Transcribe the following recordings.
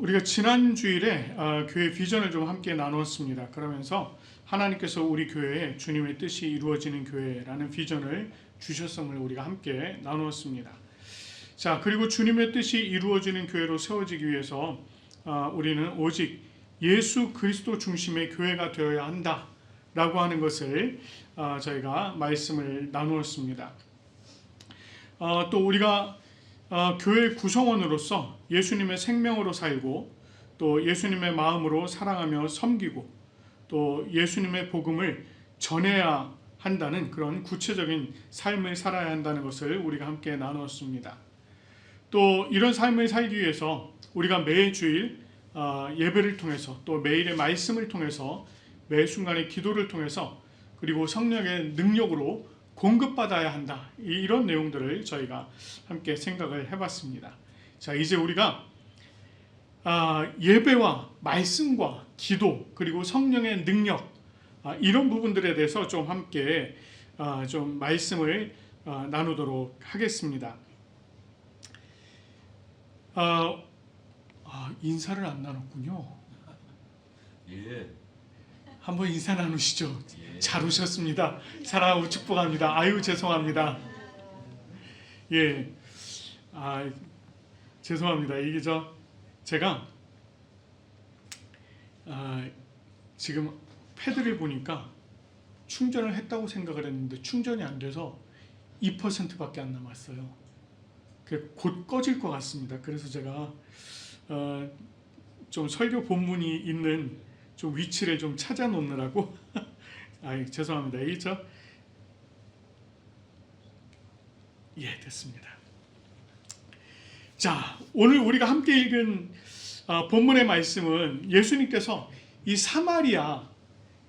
우리가 지난 주일에 교회 비전을 좀 함께 나누었습니다. 그러면서 하나님께서 우리 교회에 주님의 뜻이 이루어지는 교회라는 비전을 주셨음을 우리가 함께 나누었습니다. 자, 그리고 주님의 뜻이 이루어지는 교회로 세워지기 위해서 우리는 오직 예수 그리스도 중심의 교회가 되어야 한다라고 하는 것을 저희가 말씀을 나누었습니다. 또 우리가 교회 구성원으로서 예수님의 생명으로 살고 또 예수님의 마음으로 사랑하며 섬기고 또 예수님의 복음을 전해야 한다는 그런 구체적인 삶을 살아야 한다는 것을 우리가 함께 나누었습니다. 또 이런 삶을 살기 위해서 우리가 매주일 예배를 통해서 또 매일의 말씀을 통해서 매 순간의 기도를 통해서 그리고 성령의 능력으로 공급받아야 한다. 이런 내용들을 저희가 함께 생각을 해봤습니다. 자, 이제 우리가 예배와 말씀과 기도 그리고 성령의 능력 이런 부분들에 대해서 좀 함께 좀 말씀을 나누도록 하겠습니다. 인사를 안 나눴군요. 예. 한번 인사 나누시죠. 예. 잘 오셨습니다. 사랑하고 축복합니다. 아유, 죄송합니다. 예, 죄송합니다. 이게 제가 지금 패드를 보니까 충전을 했다고 생각을 했는데 충전이 안 돼서 2%밖에 안 남았어요. 곧 꺼질 것 같습니다. 그래서 제가 좀 설교 본문이 있는 좀 위치를 좀 찾아 놓느라고 죄송합니다. 예, 됐습니다. 자, 오늘 우리가 함께 읽은 본문의 말씀은 예수님께서 이 사마리아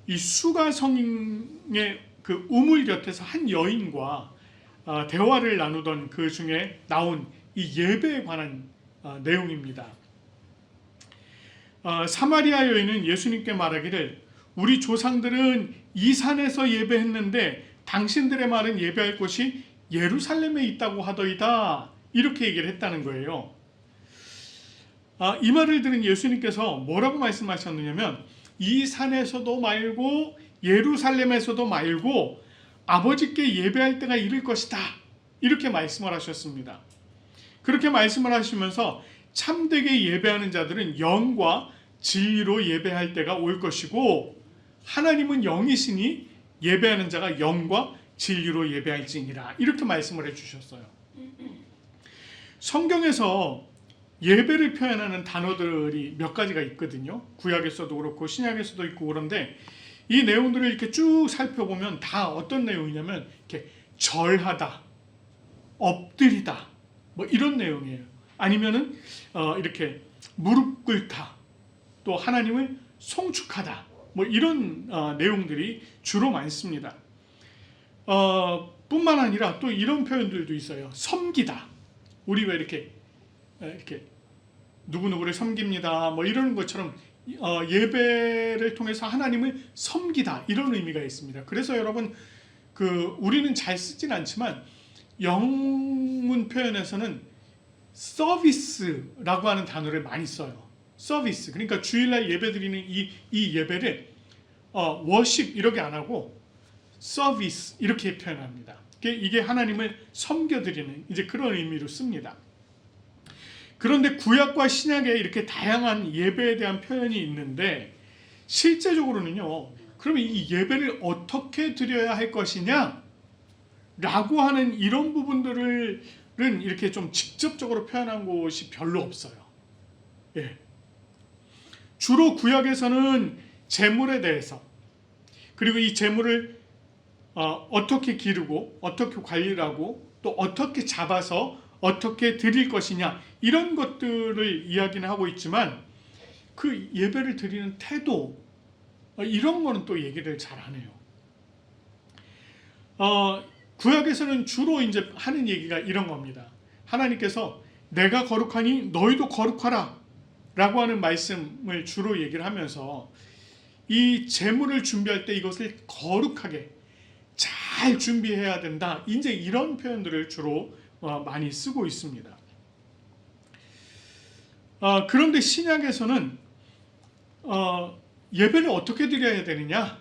이 수가성의 그 우물 곁에서 한 여인과 대화를 나누던 그 중에 나온 이 예배에 관한 내용입니다. 사마리아 여인은 예수님께 말하기를 우리 조상들은 이 산에서 예배했는데 당신들의 말은 예배할 곳이 예루살렘에 있다고 하더이다. 이렇게 얘기를 했다는 거예요. 이 말을 들은 예수님께서 뭐라고 말씀하셨느냐면 이 산에서도 말고 예루살렘에서도 말고 아버지께 예배할 때가 이를 것이다. 이렇게 말씀을 하셨습니다. 그렇게 말씀을 하시면서 참되게 예배하는 자들은 영과 진리로 예배할 때가 올 것이고 하나님은 영이시니 예배하는 자가 영과 진리로 예배할지니라. 이렇게 말씀을 해주셨어요. 성경에서 예배를 표현하는 단어들이 몇 가지가 있거든요. 구약에서도 그렇고 신약에서도 있고 그런데 이 내용들을 이렇게 쭉 살펴보면 다 어떤 내용이냐면 이렇게 절하다, 엎드리다 뭐 이런 내용이에요. 아니면은 이렇게 무릎 꿇다, 또 하나님을 송축하다 뭐 이런 내용들이 주로 많습니다. 뿐만 아니라 또 이런 표현들도 있어요. 섬기다. 우리 왜 이렇게 누구누구를 섬깁니다 뭐 이런 것처럼 예배를 통해서 하나님을 섬기다 이런 의미가 있습니다. 그래서 여러분 우리는 잘 쓰진 않지만 영문 표현에서는 서비스라고 하는 단어를 많이 써요. 서비스. 그러니까 주일날 예배드리는 이 예배를 워십 이렇게 안 하고 서비스 이렇게 표현합니다. 이게 하나님을 섬겨드리는 이제 그런 의미로 씁니다. 그런데 구약과 신약에 이렇게 다양한 예배에 대한 표현이 있는데 실제적으로는요. 그러면 이 예배를 어떻게 드려야 할 것이냐? 라고 하는 이런 부분들은 이렇게 좀 직접적으로 표현한 곳이 별로 없어요. 예. 주로 구약에서는 제물에 대해서 그리고 이 제물을 어떻게 기르고 어떻게 관리를 하고 또 어떻게 잡아서 어떻게 드릴 것이냐 이런 것들을 이야기는 하고 있지만 그 예배를 드리는 태도 이런 거는 또 얘기를 잘 안 해요. 구약에서는 주로 이제 하는 얘기가 이런 겁니다. 하나님께서 내가 거룩하니 너희도 거룩하라 라고 하는 말씀을 주로 얘기를 하면서 이 제물을 준비할 때 이것을 거룩하게 잘 준비해야 된다. 이제 이런 표현들을 주로 많이 쓰고 있습니다. 그런데 신약에서는 예배를 어떻게 드려야 되느냐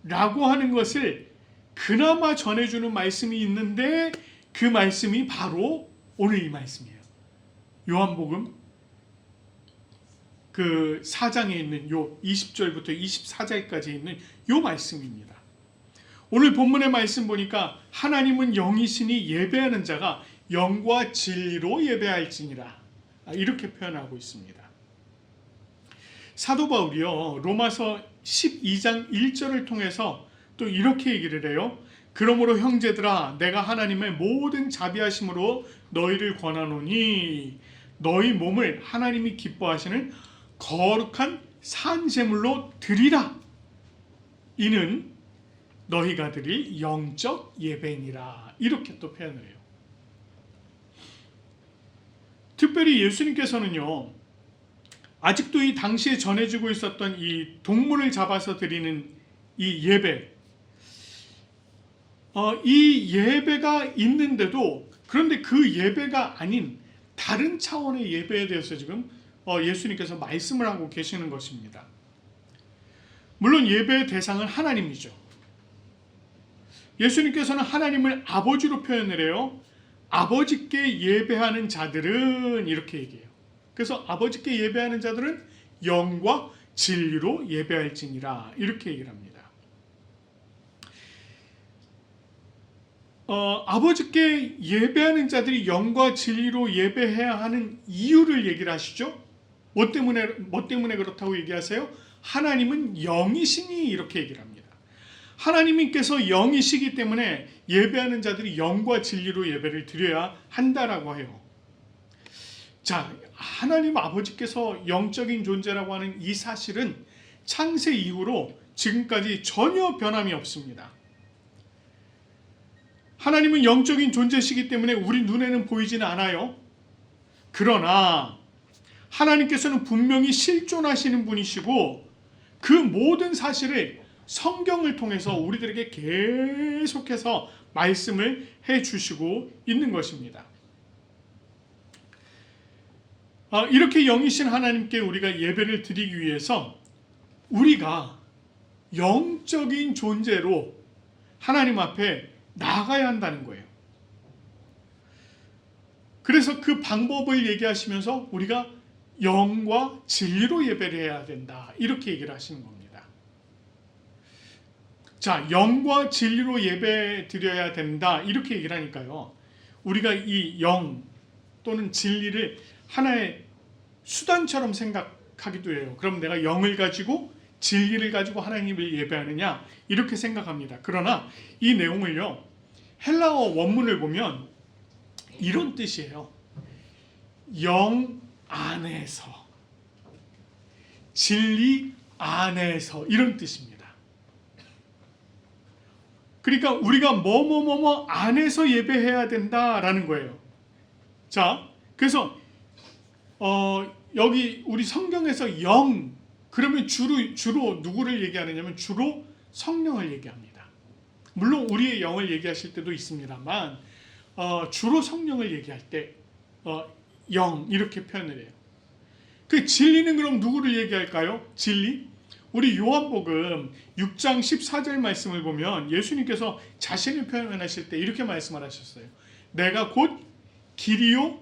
라고 하는 것을 그나마 전해주는 말씀이 있는데, 그 말씀이 바로 오늘 이 말씀이에요. 요한복음 그 4장에 있는 요 20절부터 24절까지 있는 요 말씀입니다. 오늘 본문의 말씀 보니까 하나님은 영이시니 예배하는 자가 영과 진리로 예배할지니라, 이렇게 표현하고 있습니다. 사도 바울이요, 로마서 12장 1절을 통해서 또 이렇게 얘기를 해요. 그러므로 형제들아, 내가 하나님의 모든 자비하심으로 너희를 권하노니 너희 몸을 하나님이 기뻐하시는 거룩한 산제물로 드리라. 이는 너희가 드릴 영적 예배니라. 이렇게 또 표현을 해요. 특별히 예수님께서는요, 아직도 이 당시에 전해지고 있었던 이 동물을 잡아서 드리는 이 예배, 이 예배가 있는데도, 그런데 그 예배가 아닌 다른 차원의 예배에 대해서 지금 예수님께서 말씀을 하고 계시는 것입니다. 물론 예배의 대상은 하나님이죠. 예수님께서는 하나님을 아버지로 표현을 해요. 아버지께 예배하는 자들은, 이렇게 얘기해요. 그래서 아버지께 예배하는 자들은 영과 진리로 예배할지니라, 이렇게 얘기를 합니다. 아버지께 예배하는 자들이 영과 진리로 예배해야 하는 이유를 얘기를 하시죠. 뭐 때문에 그렇다고 얘기하세요? 하나님은 영이시니, 이렇게 얘기를 합니다. 하나님께서 영이시기 때문에 예배하는 자들이 영과 진리로 예배를 드려야 한다라고 해요. 자, 하나님 아버지께서 영적인 존재라고 하는 이 사실은 창세 이후로 지금까지 전혀 변함이 없습니다. 하나님은 영적인 존재시기 때문에 우리 눈에는 보이지는 않아요. 그러나 하나님께서는 분명히 실존하시는 분이시고, 그 모든 사실을 성경을 통해서 우리들에게 계속해서 말씀을 해주시고 있는 것입니다. 이렇게 영이신 하나님께 우리가 예배를 드리기 위해서 우리가 영적인 존재로 하나님 앞에 나아가야 한다는 거예요. 그래서 그 방법을 얘기하시면서 우리가 영과 진리로 예배를 해야 된다, 이렇게 얘기를 하시는 겁니다. 자, 영과 진리로 예배 드려야 된다, 이렇게 얘기를 하니까요, 우리가 이 영 또는 진리를 하나의 수단처럼 생각하기도 해요. 그럼 내가 영을 가지고 진리를 가지고 하나님을 예배하느냐, 이렇게 생각합니다. 그러나 이 내용을요, 헬라어 원문을 보면 이런 뜻이에요. 영 안에서, 진리 안에서, 이런 뜻입니다. 그러니까 우리가 뭐뭐뭐뭐 안에서 예배해야 된다라는 거예요. 자, 그래서 여기 우리 성경에서 영, 그러면 주로 누구를 얘기하느냐면 주로 성령을 얘기합니다. 물론 우리의 영을 얘기하실 때도 있습니다만 주로 성령을 얘기할 때 영, 이렇게 표현을 해요. 그 진리는 그럼 누구를 얘기할까요? 진리? 우리 요한복음 6장 14절 말씀을 보면 예수님께서 자신을 표현하실 때 이렇게 말씀을 하셨어요. 내가 곧 길이요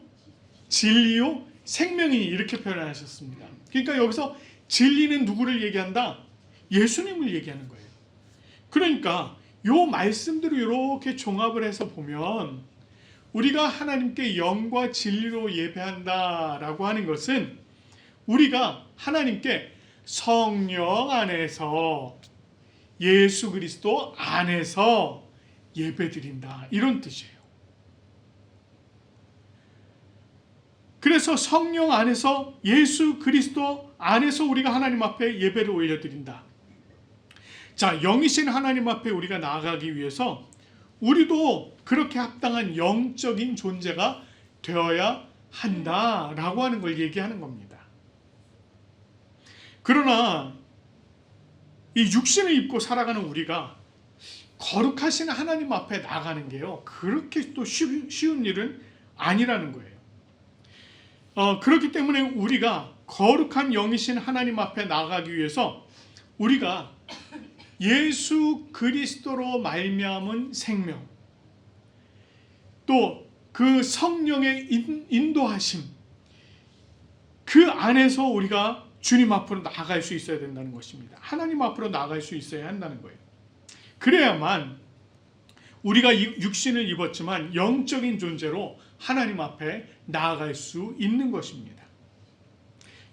진리요 생명이니, 이렇게 표현하셨습니다. 그러니까 여기서 진리는 누구를 얘기한다? 예수님을 얘기하는 거예요. 그러니까 요 말씀들을 이렇게 종합을 해서 보면 우리가 하나님께 영과 진리로 예배한다라고 하는 것은 우리가 하나님께 성령 안에서, 예수 그리스도 안에서 예배드린다, 이런 뜻이에요. 그래서 성령 안에서, 예수 그리스도 안에서 우리가 하나님 앞에 예배를 올려드린다. 자, 영이신 하나님 앞에 우리가 나아가기 위해서 우리도 그렇게 합당한 영적인 존재가 되어야 한다라고 하는 걸 얘기하는 겁니다. 그러나 이 육신을 입고 살아가는 우리가 거룩하신 하나님 앞에 나가는 게요, 그렇게 또 쉬운 일은 아니라는 거예요. 그렇기 때문에 우리가 거룩한 영이신 하나님 앞에 나아가기 위해서 우리가 예수 그리스도로 말미암은 생명, 또 그 성령의 인도하심, 그 안에서 우리가 주님 앞으로 나아갈 수 있어야 된다는 것입니다. 하나님 앞으로 나아갈 수 있어야 한다는 거예요. 그래야만 우리가 육신을 입었지만 영적인 존재로 하나님 앞에 나아갈 수 있는 것입니다.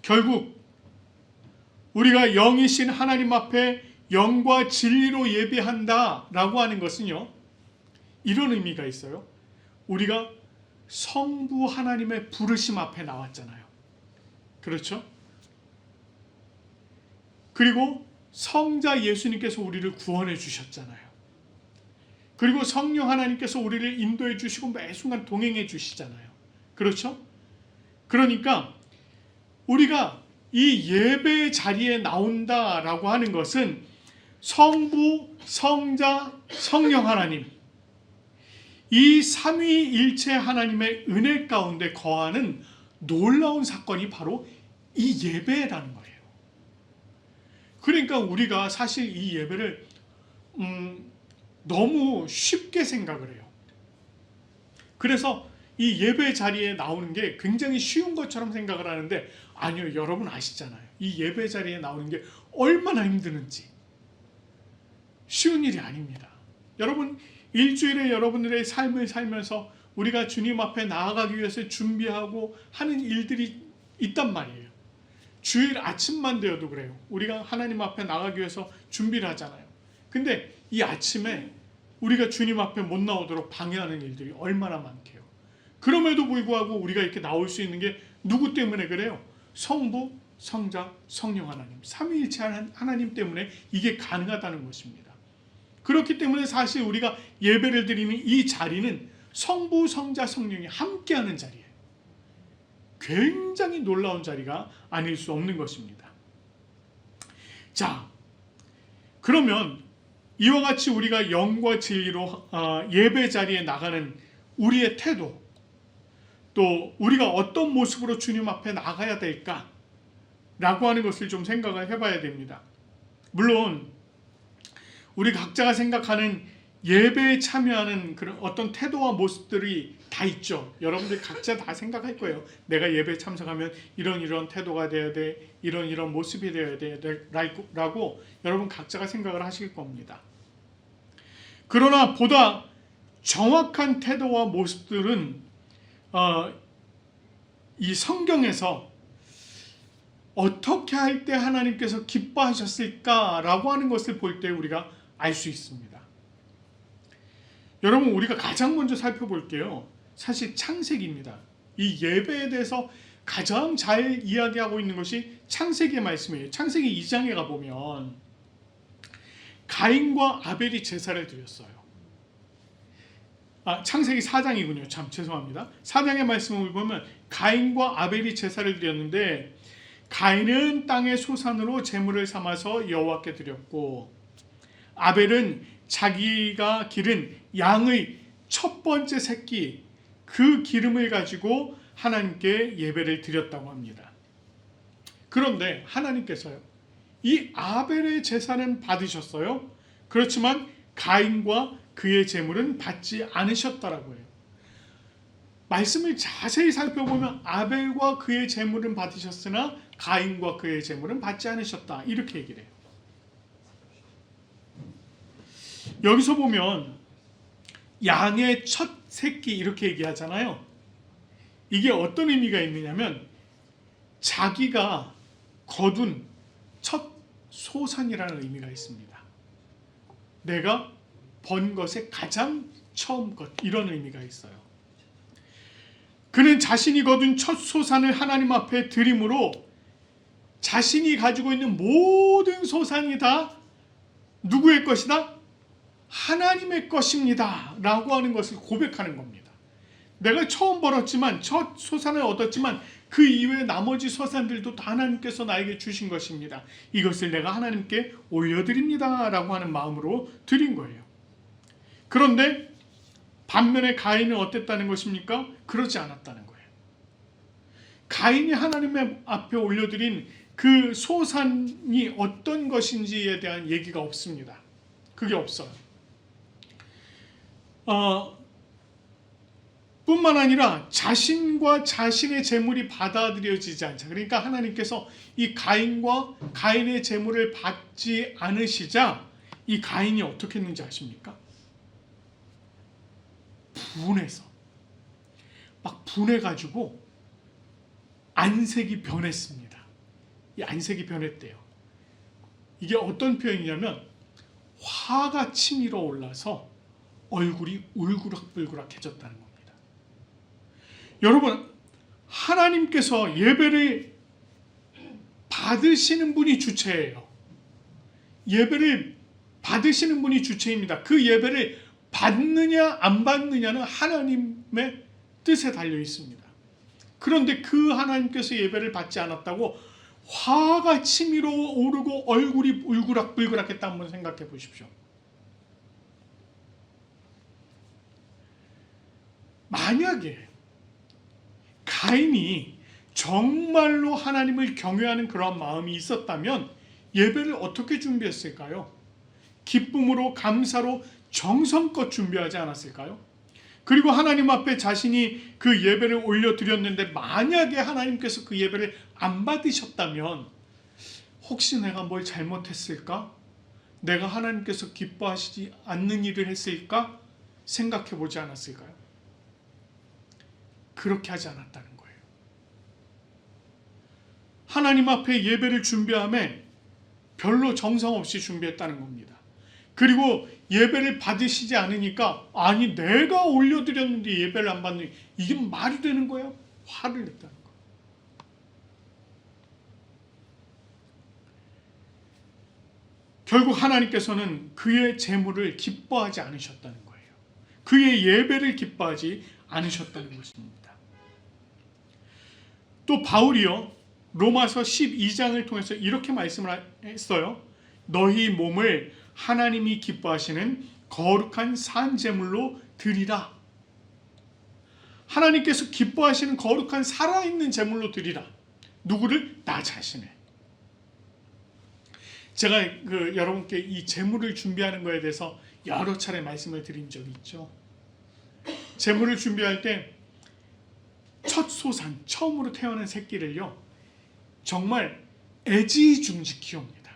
결국 우리가 영이신 하나님 앞에 영과 진리로 예배한다라고 하는 것은요, 이런 의미가 있어요. 우리가 성부 하나님의 부르심 앞에 나왔잖아요. 그렇죠? 그리고 성자 예수님께서 우리를 구원해 주셨잖아요. 그리고 성령 하나님께서 우리를 인도해 주시고 매 순간 동행해 주시잖아요. 그렇죠? 그러니까 우리가 이 예배 자리에 나온다라고 하는 것은 성부, 성자, 성령 하나님, 이 삼위일체 하나님의 은혜 가운데 거하는 놀라운 사건이 바로 이 예배라는 거예요. 그러니까 우리가 사실 이 예배를 너무 쉽게 생각을 해요. 그래서 이 예배 자리에 나오는 게 굉장히 쉬운 것처럼 생각을 하는데, 아니요, 여러분 아시잖아요. 이 예배 자리에 나오는 게 얼마나 힘드는지. 쉬운 일이 아닙니다. 여러분, 일주일에 여러분들의 삶을 살면서 우리가 주님 앞에 나아가기 위해서 준비하고 하는 일들이 있단 말이에요. 주일 아침만 되어도 그래요. 우리가 하나님 앞에 나가기 위해서 준비를 하잖아요. 근데 이 아침에 우리가 주님 앞에 못 나오도록 방해하는 일들이 얼마나 많게요. 그럼에도 불구하고 우리가 이렇게 나올 수 있는 게 누구 때문에 그래요? 성부, 성자, 성령 하나님, 삼위일체 하나님 때문에 이게 가능하다는 것입니다. 그렇기 때문에 사실 우리가 예배를 드리는 이 자리는 성부, 성자, 성령이 함께하는 자리예요. 굉장히 놀라운 자리가 아닐 수 없는 것입니다. 자, 그러면 이와 같이 우리가 영과 진리로 예배 자리에 나가는 우리의 태도, 또 우리가 어떤 모습으로 주님 앞에 나가야 될까라고 하는 것을 좀 생각을 해봐야 됩니다. 물론 우리 각자가 생각하는 예배에 참여하는 그런 어떤 태도와 모습들이 다 있죠. 여러분들 각자 다 생각할 거예요. 내가 예배에 참석하면 이런 태도가 돼야 돼, 이런 모습이 되어야 돼 라고 여러분 각자가 생각을 하실 겁니다. 그러나 보다 정확한 태도와 모습들은 이 성경에서 어떻게 할 때 하나님께서 기뻐하셨을까라고 하는 것을 볼 때 우리가 알 수 있습니다. 여러분, 우리가 가장 먼저 살펴볼게요. 사실 창세기입니다. 이 예배에 대해서 가장 잘 이야기하고 있는 것이 창세기의 말씀이에요. 창세기 2장에 가보면 가인과 아벨이 제사를 드렸어요. 창세기 4장이군요. 참 죄송합니다. 4장의 말씀을 보면 가인과 아벨이 제사를 드렸는데, 가인은 땅의 소산으로 제물을 삼아서 여호와께 드렸고, 아벨은 자기가 기른 양의 첫 번째 새끼, 그 기름을 가지고 하나님께 예배를 드렸다고 합니다. 그런데 하나님께서요, 이 아벨의 제사는 받으셨어요. 그렇지만 가인과 그의 제물은 받지 않으셨다라고 해요. 말씀을 자세히 살펴보면 아벨과 그의 제물은 받으셨으나 가인과 그의 제물은 받지 않으셨다, 이렇게 얘기를 해요. 여기서 보면 양의 첫 새끼 이렇게 얘기하잖아요. 이게 어떤 의미가 있느냐면 자기가 거둔 첫 소산이라는 의미가 있습니다. 내가 번 것의 가장 처음 것, 이런 의미가 있어요. 그는 자신이 거둔 첫 소산을 하나님 앞에 드림으로 자신이 가지고 있는 모든 소산이 다 누구의 것이다? 하나님의 것입니다 라고 하는 것을 고백하는 겁니다. 내가 처음 벌었지만, 첫 소산을 얻었지만 그 이외에 나머지 소산들도 다 하나님께서 나에게 주신 것입니다. 이것을 내가 하나님께 올려드립니다 라고 하는 마음으로 드린 거예요. 그런데 반면에 가인은 어땠다는 것입니까? 그렇지 않았다는 거예요. 가인이 하나님 앞에 올려드린 그 소산이 어떤 것인지에 대한 얘기가 없습니다. 그게 없어요. 뿐만 아니라 자신과 자신의 재물이 받아들여지지 않자. 그러니까 하나님께서 이 가인과 가인의 재물을 받지 않으시자 이 가인이 어떻게 했는지 아십니까? 분해서 막 분해가지고 안색이 변했습니다. 이 안색이 변했대요. 이게 어떤 표현이냐면 화가 치밀어 올라서 얼굴이 울그락불그락해졌다는 겁니다. 여러분, 하나님께서 예배를 받으시는 분이 주체예요. 예배를 받으시는 분이 주체입니다. 그 예배를 받느냐 안 받느냐는 하나님의 뜻에 달려 있습니다. 그런데 그 하나님께서 예배를 받지 않았다고 화가 치밀어 오르고 얼굴이 울그락불그락했다 한번 생각해 보십시오. 만약에 가인이 정말로 하나님을 경외하는 그런 마음이 있었다면 예배를 어떻게 준비했을까요? 기쁨으로 감사로 정성껏 준비하지 않았을까요? 그리고 하나님 앞에 자신이 그 예배를 올려드렸는데 만약에 하나님께서 그 예배를 안 받으셨다면 혹시 내가 뭘 잘못했을까? 내가 하나님께서 기뻐하시지 않는 일을 했을까? 생각해 보지 않았을까요? 그렇게 하지 않았다는 거예요. 하나님 앞에 예배를 준비함에 별로 정성 없이 준비했다는 겁니다. 그리고 예배를 받으시지 않으니까 아니 내가 올려드렸는데 예배를 안 받는 이게 말이 되는 거야? 화를 냈다는 거예요. 결국 하나님께서는 그의 재물을 기뻐하지 않으셨다는 거예요. 그의 예배를 기뻐하지 않으셨다는 것입니다. 또 바울이요 로마서 12장을 통해서 이렇게 말씀을 했어요. 너희 몸을 하나님이 기뻐하시는 거룩한 산제물로 드리라. 하나님께서 기뻐하시는 거룩한 살아있는 제물로 드리라. 누구를? 나 자신을. 제가 여러분께 이 제물을 준비하는 것에 대해서 여러 차례 말씀을 드린 적이 있죠. 제물을 준비할 때 첫 소산, 처음으로 태어난 새끼를요 정말 애지중지 키웁니다.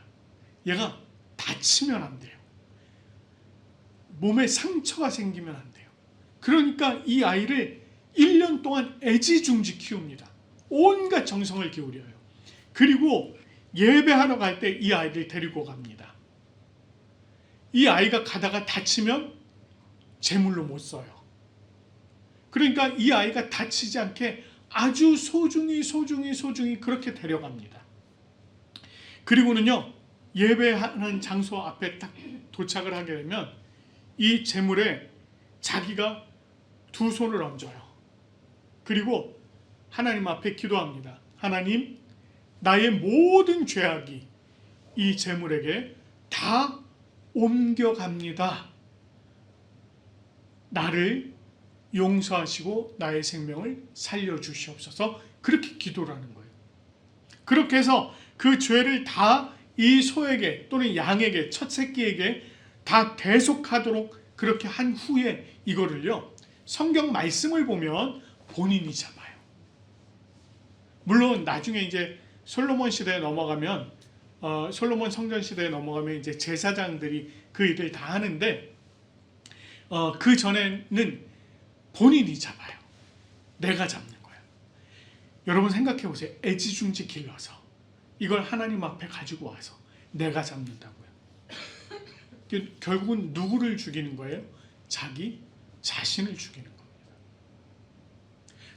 얘가 다치면 안 돼요. 몸에 상처가 생기면 안 돼요. 그러니까 이 아이를 1년 동안 애지중지 키웁니다. 온갖 정성을 기울여요. 그리고 예배하러 갈 때 이 아이를 데리고 갑니다. 이 아이가 가다가 다치면 제물로 못 써요. 그러니까 이 아이가 다치지 않게 아주 소중히 그렇게 데려갑니다. 그리고는요 예배하는 장소 앞에 딱 도착을 하게 되면 이 제물에 자기가 두 손을 얹어요. 그리고 하나님 앞에 기도합니다. 하나님, 나의 모든 죄악이 이 제물에게 다 옮겨갑니다. 나를 용서하시고 나의 생명을 살려주시옵소서. 그렇게 기도를 하는 거예요. 그렇게 해서 그 죄를 다 이 소에게 또는 양에게, 첫 새끼에게 다 대속하도록 그렇게 한 후에 이거를요 성경 말씀을 보면 본인이 잡아요. 물론 나중에 이제 솔로몬 시대에 넘어가면 솔로몬 성전 시대에 넘어가면 이제 제사장들이 그 일을 다 하는데 그 전에는 본인이 잡아요. 내가 잡는 거예요. 여러분 생각해 보세요. 애지중지 길러서 이걸 하나님 앞에 가지고 와서 내가 잡는다고요. 결국은 누구를 죽이는 거예요? 자기 자신을 죽이는 겁니다.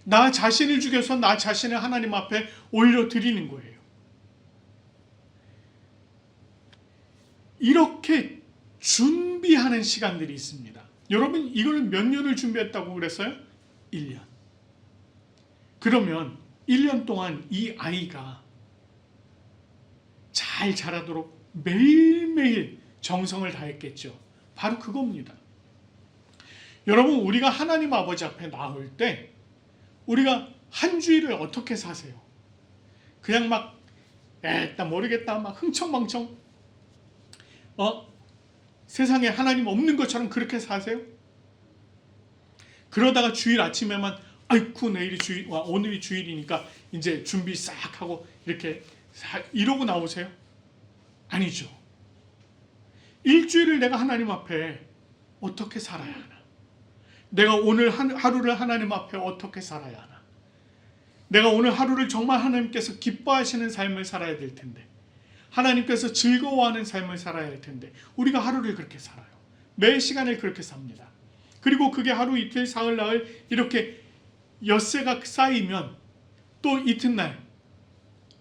나 자신을 죽여서 나 자신을 하나님 앞에 올려드리는 거예요. 이렇게 준비하는 시간들이 있습니다. 여러분 이걸 몇 년을 준비했다고 그랬어요? 1년. 그러면 1년 동안 이 아이가 잘 자라도록 매일매일 정성을 다했겠죠. 바로 그겁니다. 여러분 우리가 하나님 아버지 앞에 나올 때 우리가 한 주일을 어떻게 사세요? 그냥 막 나 모르겠다 막 흥청망청 세상에 하나님 없는 것처럼 그렇게 사세요? 그러다가 주일 아침에만 아이쿠 오늘이 주일이니까 이제 준비 싹 하고 이렇게 이러고 나오세요? 아니죠. 일주일을 내가 하나님 앞에 어떻게 살아야 하나? 내가 오늘 하루를 하나님 앞에 어떻게 살아야 하나? 내가 오늘 하루를 정말 하나님께서 기뻐하시는 삶을 살아야 될 텐데, 하나님께서 즐거워하는 삶을 살아야 할 텐데, 우리가 하루를 그렇게 살아요. 매 시간을 그렇게 삽니다. 그리고 그게 하루 이틀 사흘 나흘 이렇게 엿새가 쌓이면 또 이튿날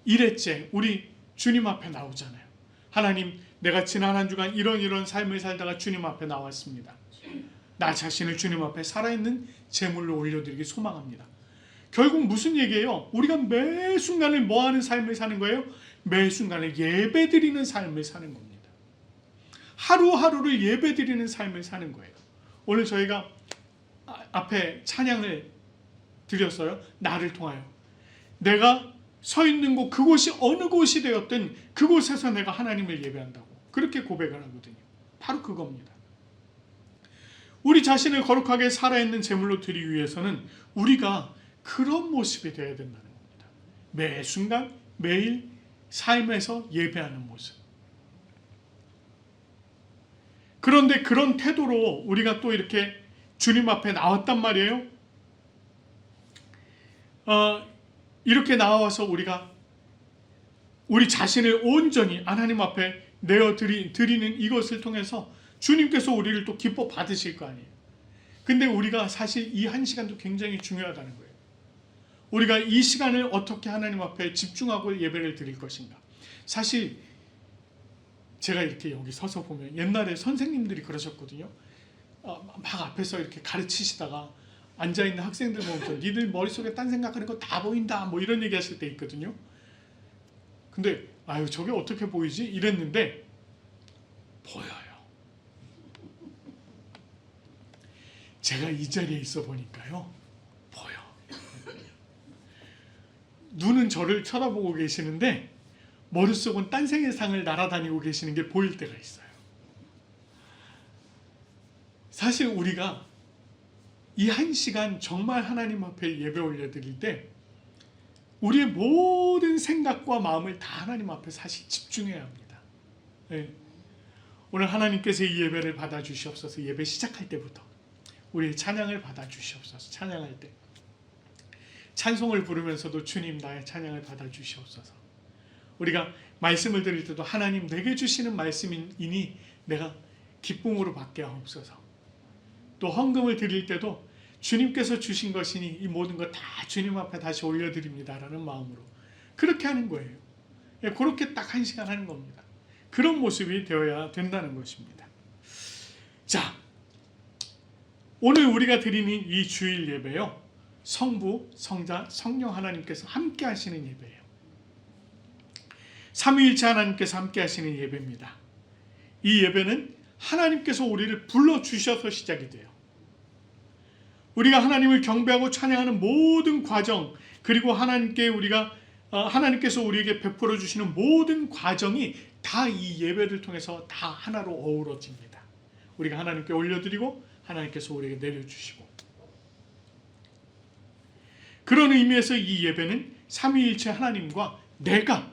일회째 우리 주님 앞에 나오잖아요. 하나님, 내가 지난 한 주간 이런 삶을 살다가 주님 앞에 나왔습니다. 나 자신을 주님 앞에 살아있는 제물로 올려드리기 소망합니다. 결국 무슨 얘기예요? 우리가 매 순간을 뭐하는 삶을 사는 거예요? 매 순간을 예배드리는 삶을 사는 겁니다. 하루하루를 예배드리는 삶을 사는 거예요. 오늘 저희가 앞에 찬양을 드렸어요. 나를 통하여. 내가 서 있는 곳, 그곳이 어느 곳이 되었든 그곳에서 내가 하나님을 예배한다고 그렇게 고백을 하거든요. 바로 그겁니다. 우리 자신을 거룩하게 살아있는 제물로 드리기 위해서는 우리가 그런 모습이 되어야 된다는 겁니다. 매 순간 매일 삶에서 예배하는 모습. 그런데 그런 태도로 우리가 또 이렇게 주님 앞에 나왔단 말이에요. 이렇게 나와서 우리가 우리 자신을 온전히 하나님 앞에 내어 드리는 이것을 통해서 주님께서 우리를 또 기뻐 받으실 거 아니에요. 근데 우리가 사실 이 한 시간도 굉장히 중요하다는 거예요. 우리가 이 시간을 어떻게 하나님 앞에 집중하고 예배를 드릴 것인가. 사실 제가 이렇게 여기 서서 보면 옛날에 선생님들이 그러셨거든요. 막 앞에서 이렇게 가르치시다가 앉아있는 학생들 보면서 니들 머릿속에 딴 생각하는 거 다 보인다 뭐 이런 얘기 하실 때 있거든요. 근데 아유 저게 어떻게 보이지? 이랬는데 보여요. 제가 이 자리에 있어 보니까요. 보여. 눈은 저를 쳐다보고 계시는데 머릿속은 딴 세상을 날아다니고 계시는 게 보일 때가 있어요. 사실 우리가 이 한 시간 정말 하나님 앞에 예배 올려드릴 때 우리의 모든 생각과 마음을 다 하나님 앞에 사실 집중해야 합니다. 네. 오늘 하나님께서 이 예배를 받아주시옵소서. 예배 시작할 때부터 우리의 찬양을 받아주시옵소서. 찬양할 때 찬송을 부르면서도 주님 나의 찬양을 받아주시옵소서. 우리가 말씀을 드릴 때도 하나님 내게 주시는 말씀이니 내가 기쁨으로 받게 하옵소서. 또 헌금을 드릴 때도 주님께서 주신 것이니 이 모든 것 다 주님 앞에 다시 올려드립니다라는 마음으로 그렇게 하는 거예요. 그렇게 딱 한 시간 하는 겁니다. 그런 모습이 되어야 된다는 것입니다. 자, 오늘 우리가 드리는 이 주일 예배요, 성부, 성자, 성령 하나님께서 함께 하시는 예배예요. 삼위일체 하나님께서 함께 하시는 예배입니다. 이 예배는 하나님께서 우리를 불러주셔서 시작이 돼요. 우리가 하나님을 경배하고 찬양하는 모든 과정, 그리고 하나님께서 우리에게 베풀어 주시는 모든 과정이 다 이 예배를 통해서 다 하나로 어우러집니다. 우리가 하나님께 올려드리고 하나님께서 우리에게 내려주시고, 그런 의미에서 이 예배는 삼위일체 하나님과 내가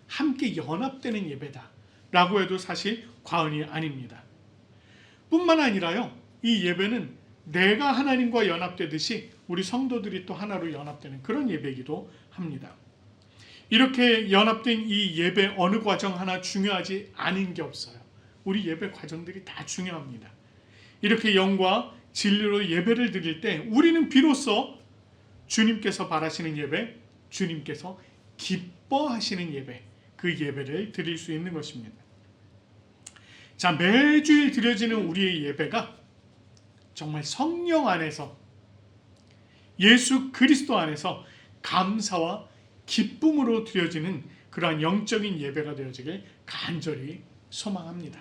함께 연합되는 예배다 라고 해도 사실 과언이 아닙니다. 뿐만 아니라요, 이 예배는 내가 하나님과 연합되듯이 우리 성도들이 또 하나로 연합되는 그런 예배이기도 합니다. 이렇게 연합된 이 예배 어느 과정 하나 중요하지 않은 게 없어요. 우리 예배 과정들이 다 중요합니다. 이렇게 영과 진리로 예배를 드릴 때 우리는 비로소 주님께서 바라시는 예배, 주님께서 기뻐하시는 예배, 그 예배를 드릴 수 있는 것입니다. 자, 매주일 드려지는 우리의 예배가 정말 성령 안에서, 예수 그리스도 안에서 감사와 기쁨으로 드려지는 그러한 영적인 예배가 되어지길 간절히 소망합니다.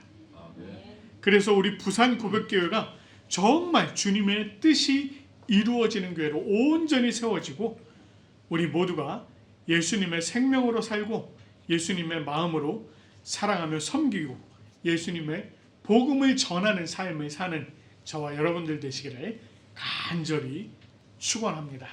그래서 우리 부산 고백교회가 정말 주님의 뜻이 이루어지는 교회로 온전히 세워지고 우리 모두가 예수님의 생명으로 살고 예수님의 마음으로 사랑하며 섬기고 예수님의 복음을 전하는 삶을 사는 저와 여러분들 되시기를 간절히 축원합니다.